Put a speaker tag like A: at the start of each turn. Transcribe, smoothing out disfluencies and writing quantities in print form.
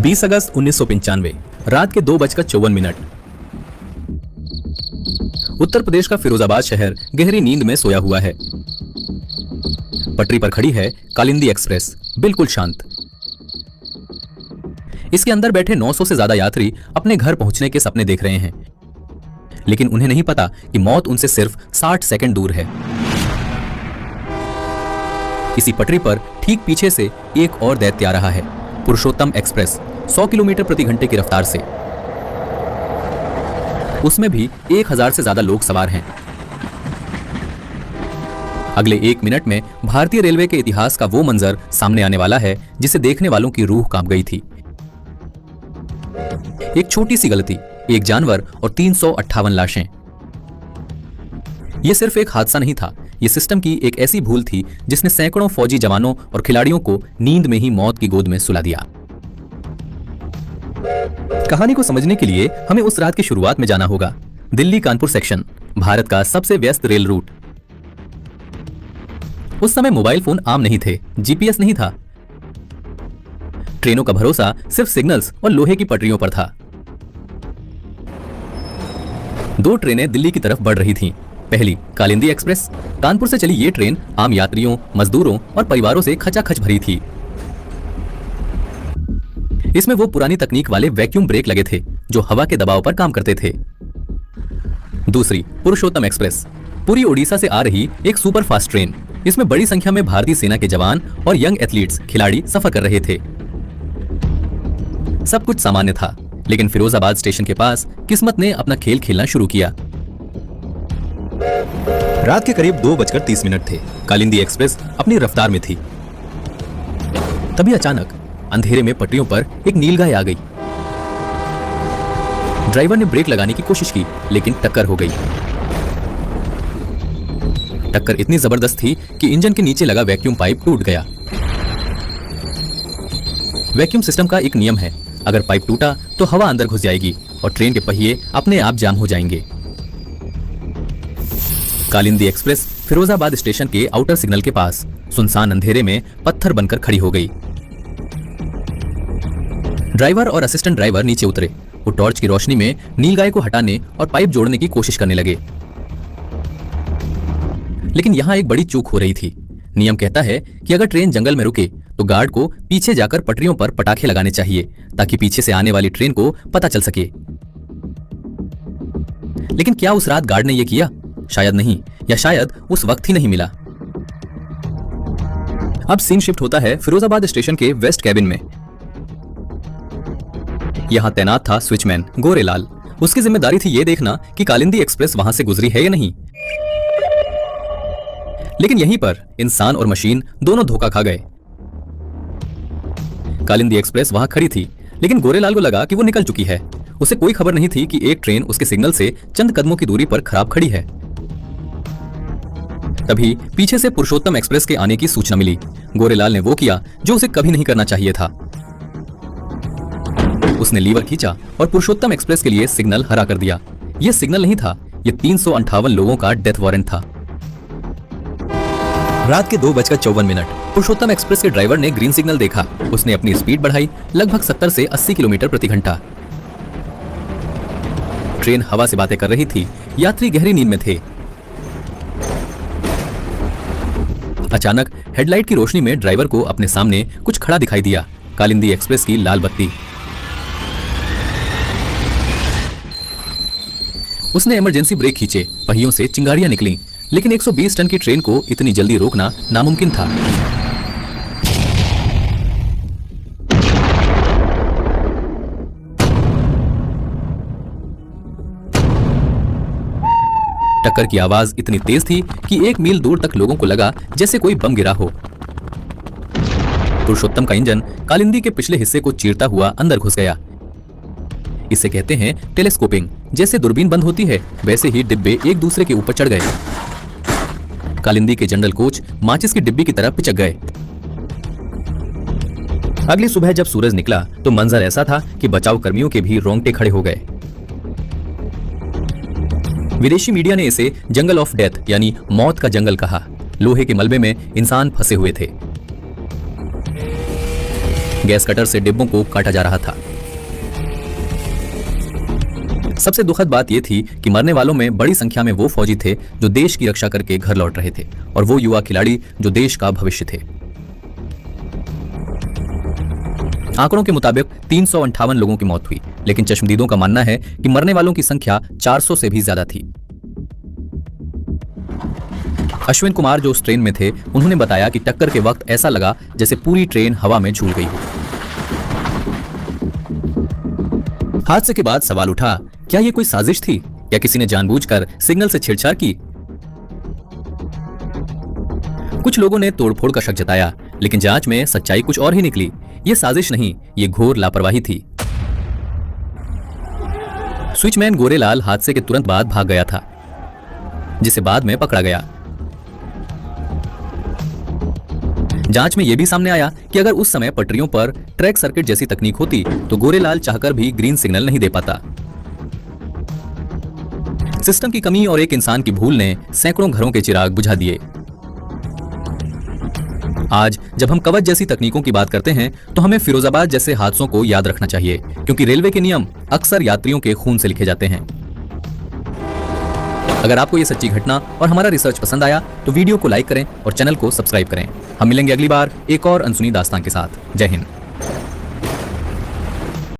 A: 20 अगस्त 1995 रात के 2:54। उत्तर प्रदेश का फिरोजाबाद शहर गहरी नींद में सोया हुआ है। पटरी पर खड़ी है कालिंदी एक्सप्रेस, बिल्कुल शांत। इसके अंदर बैठे 900 से ज्यादा यात्री अपने घर पहुंचने के सपने देख रहे हैं, लेकिन उन्हें नहीं पता कि मौत उनसे सिर्फ 60 सेकंड दूर है। इसी पटरी पर ठीक पीछे से एक और दैत्य आ रहा है, पुरुषोत्तम एक्सप्रेस, 100 किलोमीटर प्रति घंटे की रफ्तार से। उसमें भी 1000 से ज्यादा लोग सवार हैं। अगले 1 मिनट में भारतीय रेलवे के इतिहास का वो मंजर सामने आने वाला है जिसे देखने वालों की रूह कांप गई थी। एक छोटी सी गलती, एक जानवर और 358 लाशें। यह सिर्फ एक हादसा नहीं था, यह सिस्टम की एक ऐसी भूल थी जिसने सैकड़ों फौजी जवानों और खिलाड़ियों को नींद में ही मौत की गोद में सुला दिया। कहानी को समझने के लिए हमें उस रात की शुरुआत में जाना होगा। दिल्ली कानपुर सेक्शन, भारत का सबसे व्यस्त रेल रूट। उस समय मोबाइल फोन आम नहीं थे, जीपीएस नहीं था। ट्रेनों का भरोसा सिर्फ सिग्नल्स और लोहे की पटरियों पर था। 2 ट्रेनें दिल्ली की तरफ बढ़ रही थीं। पहली कालिंदी एक्सप्रेस। कानपुर से चली ये ट्रेन आम यात्रियों, मजदूरों और परिवारों से खचाखच भरी थी। इसमें वो पुरानी तकनीक वाले वैक्यूम ब्रेक लगे थे जो हवा के दबाव पर काम करते थे। दूसरी पुरुषोत्तम एक्सप्रेस, पूरी ओडिशा से आ रही एक सुपर फास्ट ट्रेन। इसमें बड़ी संख्या में भारतीय सेना के जवान और यंग एथलीट्स, खिलाड़ी सफर कर रहे थे। सब कुछ सामान्य था, लेकिन फिरोजाबाद स्टेशन के पास किस्मत ने अपना खेल खेलना शुरू किया। रात के करीब 2:30 थे। कालिंदी एक्सप्रेस अपनी रफ्तार में थी। तभी अचानक अंधेरे में पटरियों पर एक नीलगाय आ गई। ड्राइवर ने ब्रेक लगाने की कोशिश की, लेकिन टक्कर हो गई। टक्कर इतनी जबरदस्त थी कि इंजन के नीचे लगा वैक्यूम पाइप टूट गया। वैक्यूम सिस्टम का एक नियम है, अगर पाइप टूटा तो हवा अंदर घुस जाएगी और ट्रेन के पहिए अपने आप जाम हो जाएंगे। कालिंदी एक्सप्रेस फिरोजाबाद स्टेशन के आउटर सिग्नल के पास सुनसान अंधेरे में पत्थर बनकर खड़ी हो गई। ड्राइवर और असिस्टेंट ड्राइवर नीचे उतरे। वो टॉर्च की रोशनी में नीलगाय को हटाने और पाइप जोड़ने की कोशिश करने लगे, लेकिन यहां एक बड़ी चूक हो रही थी। नियम कहता है कि अगर ट्रेन जंगल में रुके तो गार्ड को पीछे जाकर पटरियों पर पटाखे लगाने चाहिए ताकि पीछे से आने वाली ट्रेन को पता चल सके। लेकिन क्या उस रात गार्ड ने यह किया? शायद नहीं, या शायद उस वक्त ही नहीं मिला। अब सीन शिफ्ट होता है फिरोजाबाद स्टेशन के वेस्ट कैबिन में। यहां तैनात था स्विचमैन गोरेलाल। उसकी जिम्मेदारी थी यह देखना कि कालिंदी एक्सप्रेस वहां से गुजरी है या नहीं। लेकिन यहीं पर इंसान और मशीन दोनों धोखा खा गए। कालिंदी एक्सप्रेस वहां खड़ी थी, लेकिन गोरेलाल को लगा कि वो निकल चुकी है। उसे कोई खबर नहीं थी कि एक ट्रेन उसके सिग्नल से चंद कदमों की दूरी पर खराब खड़ी है। तभी पीछे से पुरुषोत्तम एक्सप्रेस के आने की सूचना मिली। गोरेलाल ने वो किया जो उसे कभी नहीं करना चाहिए था। उसने लीवर खींचा और पुरुषोत्तम एक्सप्रेस के लिए सिग्नल हरा कर दिया। यह सिग्नल नहीं था, यह 358 लोगों का डेथ वारंट था। रात के 2:54 पुरुषोत्तम एक्सप्रेस के ड्राइवर ने ग्रीन सिग्नल देखा। उसने अपनी स्पीड बढ़ाई, लगभग 70 से 80 किलोमीटर प्रति घंटा। ट्रेन हवा से बातें कर रही थी, यात्री गहरी नींद में थे। अचानक हेडलाइट की रोशनी में ड्राइवर को अपने सामने कुछ खड़ा दिखाई दिया। कालिंदी एक्सप्रेस की लाल बत्ती। उसने इमरजेंसी ब्रेक खींचे, पहियों से चिंगारियां निकली, लेकिन 120 टन की ट्रेन को इतनी जल्दी रोकना नामुमकिन था। टक्कर की आवाज इतनी तेज थी कि 1 मील दूर तक लोगों को लगा जैसे कोई बम गिरा हो। पुरुषोत्तम का इंजन कालिंदी के पिछले हिस्से को चीरता हुआ अंदर घुस गया। इसे कहते हैं टेलीस्कोपिंग। जैसे दूरबीन बंद होती है, वैसे ही डिब्बे एक दूसरे के ऊपर चढ़ गए। कालिंदी के जनरल कोच माचिस की डिब्बी की तरह पिचक गए। अगली सुबह जब सूरज निकला तो मंजर ऐसा था कि बचाव कर्मियों के भी रोंगटे खड़े हो गए। विदेशी मीडिया ने इसे जंगल ऑफ डेथ यानी मौत का जंगल कहा। लोहे के मलबे में इंसान फंसे हुए थे। गैस कटर से डिब्बों को काटा जा रहा था। सबसे दुखद बात यह थी कि मरने वालों में बड़ी संख्या में वो फौजी थे जो देश की रक्षा करके घर लौट रहे थे और वो युवा खिलाड़ी जो देश का भविष्य थे। आंकड़ों के मुताबिक 358 लोगों की मौत हुई, लेकिन चश्मदीदों का मानना है कि मरने वालों की संख्या 400 से भी ज्यादा थी। अश्विन कुमार जो उस ट्रेन में थे, उन्होंने बताया कि टक्कर के वक्त ऐसा लगा जैसे पूरी ट्रेन हवा में झूल गई हो। हादसे के बाद सवाल उठा, क्या यह कोई साजिश थी या किसी ने जानबूझकर सिग्नल से छेड़छाड़ की? कुछ लोगों ने तोड़फोड़ का शक जताया, लेकिन जांच में सच्चाई कुछ और ही निकली। यह साजिश नहीं, यह घोर लापरवाही थी। स्विचमैन गोरेलाल हादसे के तुरंत बाद भाग गया था, जिसे बाद में पकड़ा गया। जांच में यह भी सामने आया कि अगर उस समय पटरियों पर ट्रैक सर्किट जैसी तकनीक होती तो गोरेलाल चाहकर भी ग्रीन सिग्नल नहीं दे पाता। सिस्टम की कमी और एक इंसान की भूल ने सैकड़ों घरों के चिराग बुझा दिए। आज जब हम कवच जैसी तकनीकों की बात करते हैं तो हमें फिरोजाबाद जैसे हादसों को याद रखना चाहिए, क्योंकि रेलवे के नियम अक्सर यात्रियों के खून से लिखे जाते हैं। अगर आपको ये सच्ची घटना और हमारा रिसर्च पसंद आया तो वीडियो को लाइक करें और चैनल को सब्सक्राइब करें। हम मिलेंगे अगली बार एक और अनसुनी दास्तान के साथ। जय हिंद।